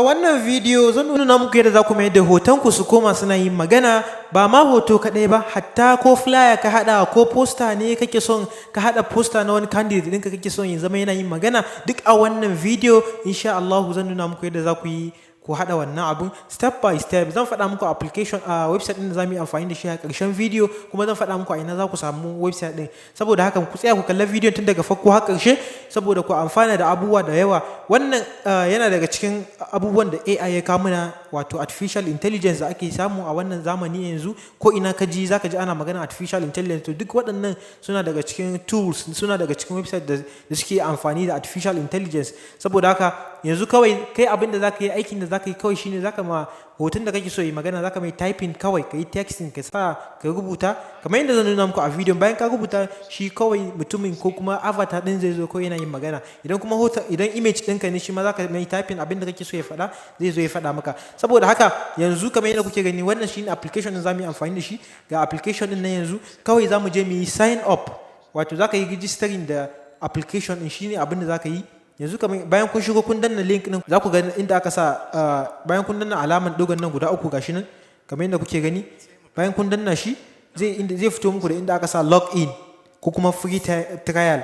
wannan video zan nuna muku yadda za ku mai da hotonku su koma suna yin magana, ba ma hoto kaɗai ba, hatta ko flyer ka haɗa ko poster ne kake son ka haɗa poster na wani candidate ɗinka kake son ya zama yana yin magana, duk a wannan video insha Allah zan nuna muku yadda za ku yi ku haɗa wannan abun step by step. Zan faɗa muku application a website ɗin da za mu yi amfani da shi a ƙarshen video, kuma zan faɗa muku a ina za ku samu website ɗin. Saboda haka ku tsaya ku kalla video tun daga farko har ƙarshe saboda ku amfana da abubuwa da yawa. Wannan yana daga cikin abubuwan da AI ya kawo mana, wato artificial intelligence da ake samu a wannan zamani yanzu. Ko ina ka ji zaka ji ana magana artificial intelligence, to duk waɗannan suna daga cikin tools, suna daga cikin website da suke amfani da artificial intelligence. Saboda haka yanzu kawai kai abin da zaka yi, aikin da zaka yi kawai shine zaka ma hoton da kake so yi magana, zaka mai typing kawai, ka yi texting, ka sa ka rubuta kamar yadda zan nuna muku a video. Bayan ka rubuta shi kawai mutumin ko kuma avatar din zai zo kawai yana yin magana. Idan kuma hoton, idan image ɗinka ne shi ma zaka mai typing abin da kake so ya faɗa, zai zo ya faɗa maka. Saboda haka yanzu kamar yadda kuke gani, wannan shine application din zamu yi amfani da shi. Ga application din nan yanzu kawai zamu je mu yi sign up, wato zaka yi registering da application din, shine abin da zaka yi. Yanzu kamar bayan kun shigo kun danna link din, za ku ga inda aka sa bayan kun danna alaman dogon nan guda uku gashi nan kamar yadda kuke gani. Bayan kun danna shi zai fito muku da inda aka sa log in ko kuma free trial.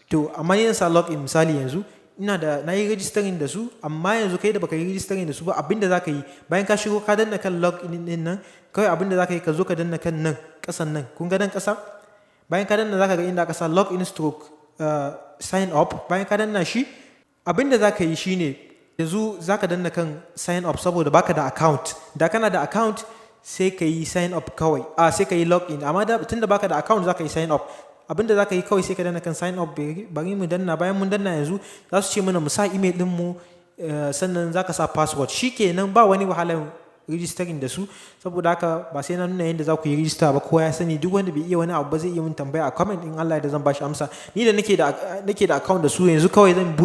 To amma ni sa log in misali yanzu na yi registering da su, amma yanzu kai da baka yi registering da su ba, abinda zaka yi bayan ka shigo ka danna kan log in din nan, kawai abinda zaka yi ka zo ka danna kan nan kasan nan, kun ga nan kasa. Bayan ka danna zaka ga inda aka sa log in stroke sign up. Bayan ka danna shi, abinda zaka yi shine yanzu zaka danna kan sign up saboda baka da account. Da kana da account sai ka yi sign up kawai, sai ka yi log in, amma tunda baka da account zaka yi sign up. Abinda zaka yi kawai sai ka danna kan sign up. Bari mu danna, bayan mun danna yanzu za su ce mana mu sa email din mu, sannan zaka sa password. Shikenan, ba wani wahalar registering da su. Saboda haka ba sai na nuna yadda za ku yi register ba, kowa ya sani. Duk wanda bai iya wani abu ba zai iya mun tambaya a comment in Allah da zan bashi amsa. Ni da nake da account da su yanzu kawai zan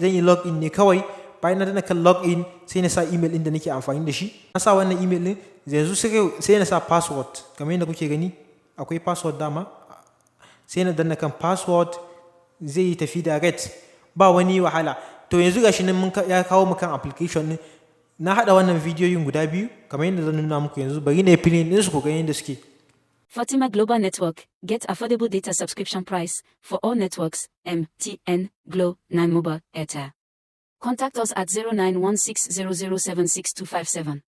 yi log in ne kawai. Bayan na danna kan log in sai na sa email din da nake amfani da shi. Na sa wannan email din yanzu sai na sa password kamar yadda kuke gani, akwai password dama. Sai na danna kan password, zai yi tafi direct, ba wani wahala. To yanzu gashi nan ya kawo mu kan application din. Na haɗa wannan bidiyoyin guda biyu kamar yadda zan nuna muku yanzu. Bari na yi filin ɗinsu ku ga yadda suke. Fatima Global Network. Get affordable data subscription price for all networks: MTN, Glo, 9 Mobile, Airtel. Contact us at 0916007627.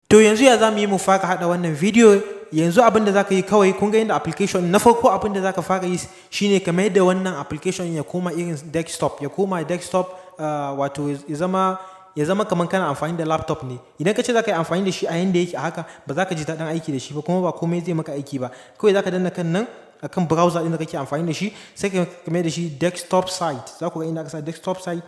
To yanzu ya za mu yi mu fara haɗa wannan bidiyo. Yanzu abin da za ka yi kawai, kun ga yadda application na farko, abin da za ka fara yi shine ka mai da wannan application ya koma irin desktop, wato ya zama kamar kana amfani da laptop ne. Idan ka ce za ka yi amfani da shi a yanda yake a haka, ba za ka ji daɗin aiki da shi ba, kuma ba komai zai maka aiki ba. Kawai za ka danna kan nan akan browser ɗin da kake amfani da shi, sai ka mai da shi desktop site. Za ku ga inda aka sa desktop site,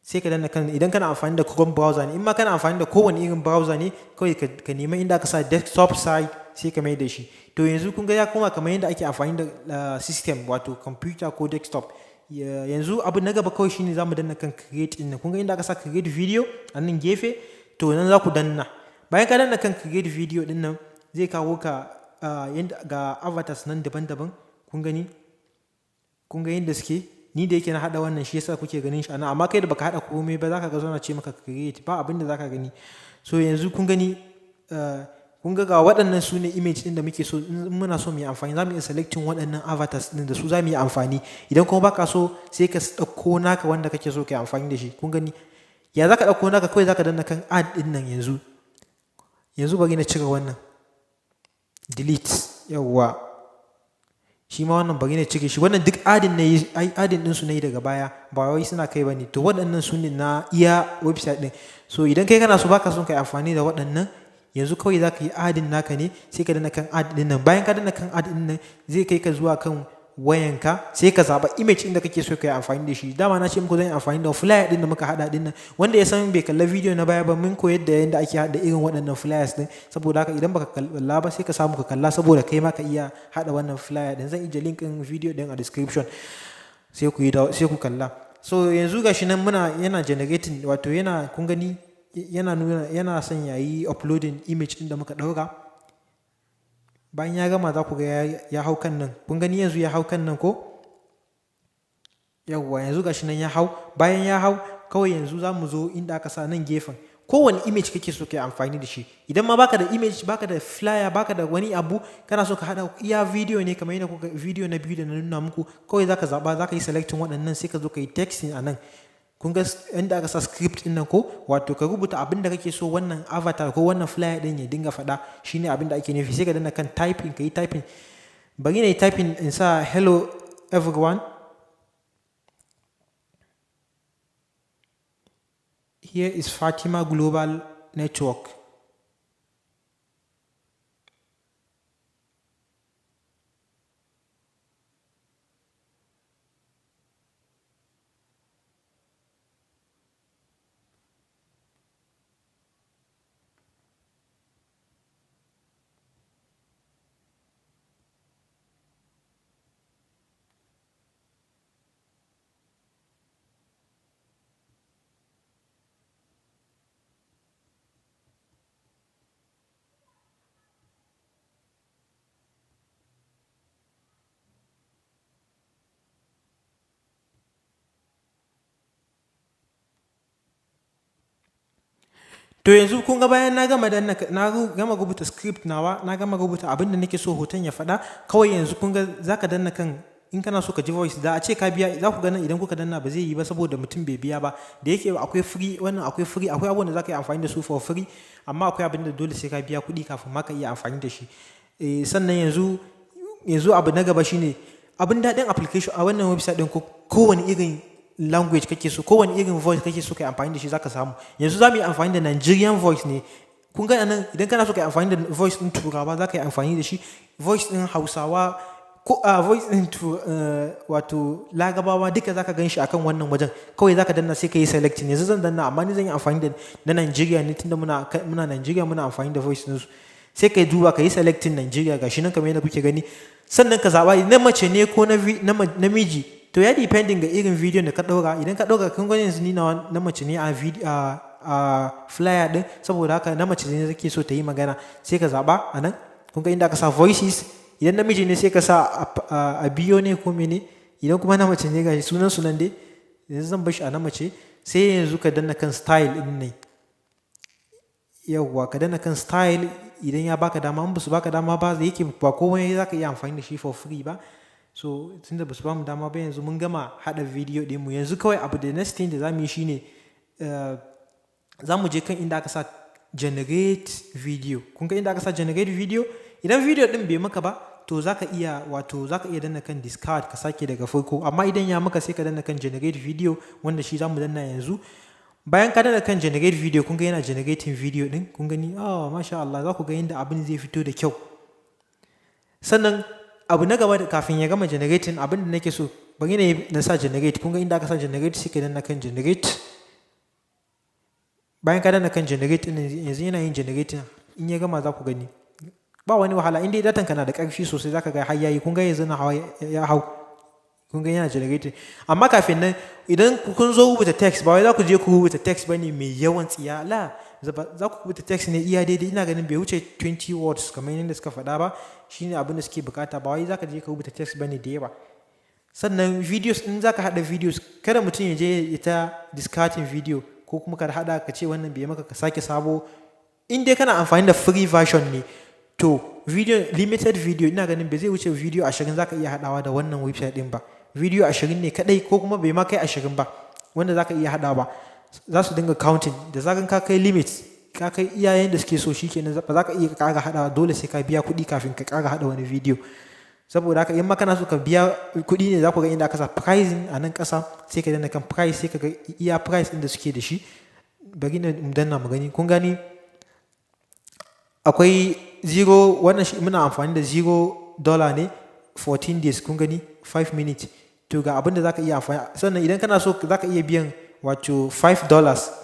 sai ka danna kan, idan kana amfani da Chrome browser ne, in ma kana amfani da kowane irin browser ne, kawai ka nema inda aka sa desktop site sai ka mai da shi. To yanzu kun ga ya koma kamar yadda ake amfani da system, wato computer ko desktop. Yanzu abu na gaba kawai shine zamu danna kan create din nan. Kun ga inda aka sa create video a nan gefe, to nan za ku danna. Bayan ka danna kan create video din nan, zai kawo ka ga avatars nan daban-daban. Kun ga yadda suke. Ni da yake na hada wannan shi yasa kuke ganin shi ana, amma kai da baka hada komai ba zaka ga zona ce maka create, ba abin da zaka gani. So yanzu kun gani, kun ga waɗannan su ne image ɗin da muke so. In muna so mu yi amfani, za mu iya selecting waɗannan avatars ɗin da su za mu yi amfani. Idan kuma baka so, sai ka ɗauko naka wanda kake so ka yi amfani da shi. Kun gani ya za ka ɗauko naka, kawai za ka danna kan add ɗin nan yanzu bari na cire wannan, delete, yawwa. Shi ma wannan bari na cire shi. Wannan duk adin ɗinsu na yi daga baya, ba wai suna kai ba ne. To waɗannan su ne na iya website ɗin. So idan kai kana so baka son ka yi amfani da waɗannan, yanzu kawai za ka yi adin naka ne, sai ka danna kan ad din nan. Bayan ka danna kan ad din nan, zai kai ka zuwa kan wayanka, sai ka zaɓa image inda kake so ka yi amfani da shi. Dama na ce muku zan yi amfani da flyer din da muka haɗa din nan. Wanda ya san bai kalla video na baya ba, mun koyar da yadda ake haɗa irin waɗannan flyers din. Saboda haka idan baka kalla ba, sai ka samu ka kalla, saboda kai ma ka iya haɗa wannan flyer din. Zan ije link din video din a description, sai ku kalla. So yanzu gashi nan yana generating, wato kun gani yana son yayi uploading image din da muka ɗaura. Bayan ya gama za ku ga ya hau kan nan. Kun gani yanzu ya hau kan nan ko? Yawwa, yanzu gashi nan ya hau. Bayan ya hau, kawai yanzu za mu zo inda aka sa nan gefen kowane image kake so kai amfani da shi. Idan ma baka da image, baka da flyer, baka da wani abu, kana so ka hada iya video ne kamar yadda kuka video na biyu da na nuna muku, kawai zaka zaba, zaka yi selecting waɗannan sai ka zo ka yi texting a nan. Kun ga inda aka sa script din nan ko, wato ka rubuta abin da kake so wannan avatar ko wannan flyer din ya dinga faɗa, shine abin da ake nufi. Sai ka danna kan typing, ka yi typing. Bari na yi typing in sa hello everyone. Here is Fatima Global Network. To yanzu kun ga bayan na gama rubuta script nawa, na gama rubuta abin da nake so hoton ya faɗa, kawai yanzu kun ga zaka danna kan, in kana so ka ji voice, da a ce ka biya, za ku ga nan idan kuka danna ba zai yi ba saboda mutum bai biya ba. Da yake akwai free, wannan akwai free, akwai abubuwan da zaka yi amfani da su for free, amma akwai abin da dole sai ka biya kuɗi kafin ma ka iya amfani da shi. Sannan yanzu abu na gaba shine abin daɗin application a wannan website ɗin, kowane irin language kake so, kowane irin voice kake so kai amfani da shi zaka samu. Yanzu za mu yi amfani da Nigerian voice ne. Kun ga nan idan kana so kai amfani da voice din Turawa za ka yi amfani da shi, voice din Hausawa ko voice din wato Larabawa duka zaka gan shi akan wannan wajen. Kawai zaka danna sai ka yi selecting. Yanzu zan danna, amma ni zan yi amfani da na Nigeria ne, tunda muna Nigeria muna amfani da voice din su. Sai ka duba ka yi selecting Nigeria, gashi nan kamar yadda kuke gani. Sannan ka zaba na mace ne ko namiji. To ya depending ga irin video da ka ɗauka. Idan ka ɗauka, kun gani yanzu ni na mace ne a flyer ɗin, saboda haka na mace ne zake so ta yi magana, sai ka zaɓa a nan. Kun ga inda aka sa voices, idan namiji ne sai ka sa a biyo ne ko mene, idan kuma na mace ne gashi sunan nan dai, yanzu zan bar shi a na mace. Sai yanzu ka danna kan style ɗin ne. Yawwa, ka danna kan style idan ya baka dama, in ba su baka dama ba, da yake ba komai za ka iya amfani da shi for free ba. So tunda ba su ba mu dama ba, yanzu mun gama haɗa video ɗinmu. Yanzu kawai abu da next thing da za mu yi shine za mu je kan inda aka sa generate video. Kun ga inda aka sa generate video? Idan video ɗin bai maka ba, to za ka iya danna kan discard ka sake daga farko. Amma idan ya maka sai ka danna kan generate video, wanda shi za mu danna yanzu. Bayan ka danna kan generate video, kun ga yana generating video ɗin. Kun gani? Oh, masha Allah, za ku ga yadda abin zai fito da kyau. Sannan abu na gaba kafin ya gama generating, abin da nake so, bari na sa generate. Kun ga inda aka sa generate, sai ka danna kan generate. Bayan ka danna kan generate din, yanzu yana yin generating. In ya gama za ku gani ba wani wahala. In dai datan ka na da ƙarfi sosai zaka ga har yayi. Kun ga yanzu ya hau. Kun ga yana generating. Amma kafin nan, idan kun zo rubuta text, ba wai za ku je ku rubuta text bane mai yawan tsiya, la, za ku rubuta text ne iya daidai. Ina ganin bai wuce 20 words kamar yadda suka faɗa ba, shine abin da suke bukata. Ba wai za ka je ka rubuta text bane da yawa. Sannan videos, in za ka haɗa videos, kada mutum ya je ya ta discarding video, ko kuma ka haɗa ka ce wannan bai maka ka sake sabo. In dai kana amfani da free version ne, to video, limited video, ina ganin bai zai wuce video 20 za ka iya haɗawa da wannan website ɗin ba. Video 20 ne kadai, ko kuma bai ma kai 20 ba wanda za ka iya haɗawa. Za su dinga counting, da zagan ka kai limit, ka kai iyayen da suke so, shikenan ba za ka iya ƙara haɗawa, dole sai ka biya kuɗi kafin ka ƙara haɗa wani video. Saboda haka in ma kana so ka biya kuɗi ne, za ku ga inda aka sa pricing a nan ƙasa, sai ka danna kan price, sai ka ga iya price ɗin da suke da shi. Bari na danna mu gani. Kun gani akwai zero, wannan shi muna amfani da $0 ne, 14 days. Kun gani 5 minutes. To ga abin da za ka iya amfani. Sannan idan kana so za ka iya biyan wato $5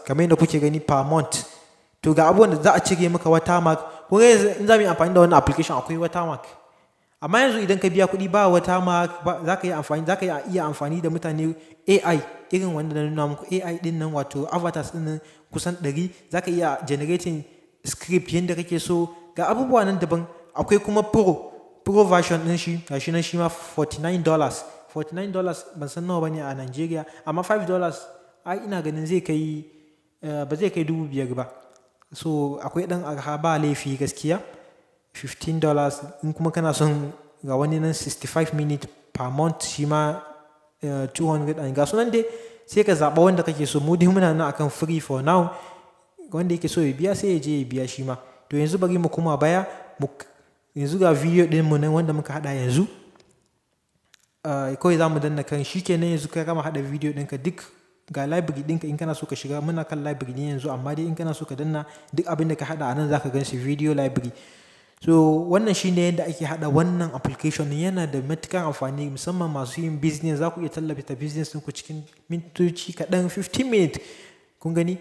kamar yadda kuke gani per month. To ga abubuwan da za a cire maka watermark. Kun ga yanzu in za mu yi amfani da wannan application akwai watermark. Amma yanzu idan ka biya kuɗi ba watermark, za ka iya amfani da mutane AI irin wanda na nuna muku. AI din nan, wato avatars din nan kusan 100. Za ka iya generating script yadda kake so. Ga abubuwa nan daban. Akwai kuma pro version din shi, gashi nan shi ma $49. $49 ban san nawa bane a Nigeria, amma $5 ai ina ganin zai kai ba zai kai 5,000 ba. So akwai ɗan arha ba laifi gaskiya, $15. In kuma kana son ga wani nan 65 minutes per month shi ma 200, and ga sunan dai sai ka zaɓa wanda kake so. Mu dai muna nan akan free for now, wanda yake so ya biya sai ya je ya biya shi ma. To yanzu bari mu kuma baya, yanzu ga video ɗin mu nan wanda muka haɗa yanzu. Kawai za mu danna kan shi kenan. Yanzu ka gama haɗa video ɗinka duk ga library ɗinka. In kana so ka shiga, muna kan library ne yanzu, amma dai in kana so ka danna duk abin da ka haɗa a nan za ka gan shi video library. So wannan shine yadda ake haɗa wannan application. Yana da matuƙar amfani musamman masu yin business. Za ku iya tallata business ɗinku cikin mintoci kaɗan, 15 minutes. Kun gani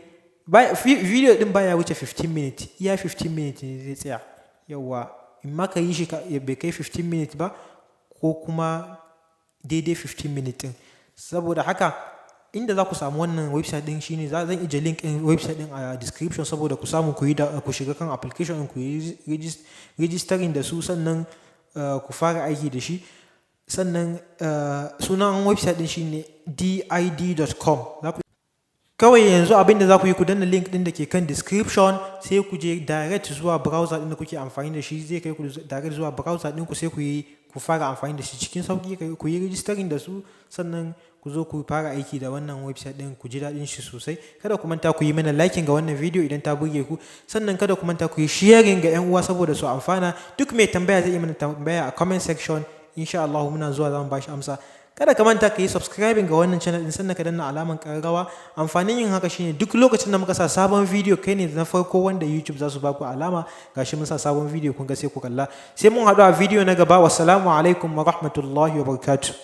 video ɗin baya wuce 15 minutes, iya 15 minutes ne zai tsaya. Yawwa, in ma ka yi shi bai kai 15 minutes ba, ko kuma daidai 15 minutes ɗin. Saboda haka inda za ku samu wannan website ɗin shine zan ije link ɗin website ɗin a description, saboda ku samu ku shiga kan application ɗin, ku yi registering da su, sannan ku fara aiki da shi. Sannan sunan website ɗin shine did.com. Kawai yanzu abin da za ku yi, ku danna link ɗin da ke kan description, sai ku je direct zuwa browser ɗin da kuke amfani da shi. Zai kai ku direct zuwa browser ɗin ku, sai ku fara amfani da shi cikin sauƙi. Ku yi registering da su, sannan ku zo ku fara aiki da wannan website ɗin, ku ji daɗin shi sosai. Kada ku manta ku yi mana liking ga wannan video idan ta burge ku, sannan kada ku manta ku yi sharing ga 'yan uwa saboda su amfana. Duk mai tambaya zai yi mana tambaya a comment section, insha Allah muna zuwa za mu ba shi amsa. Kada ka manta ka yi subscribing ga wannan channel din, sannan ka danna alaman ƙararrawa. Amfanin yin haka shine duk lokacin da muka sa sabon video, kai ne na farko wanda YouTube za su ba ku alama gashi mun sa sabon video, kun ga sai ku kalla. Sai mun haɗu a video na gaba. Wassalamu alaikum wa rahmatullahi wa barakatuh.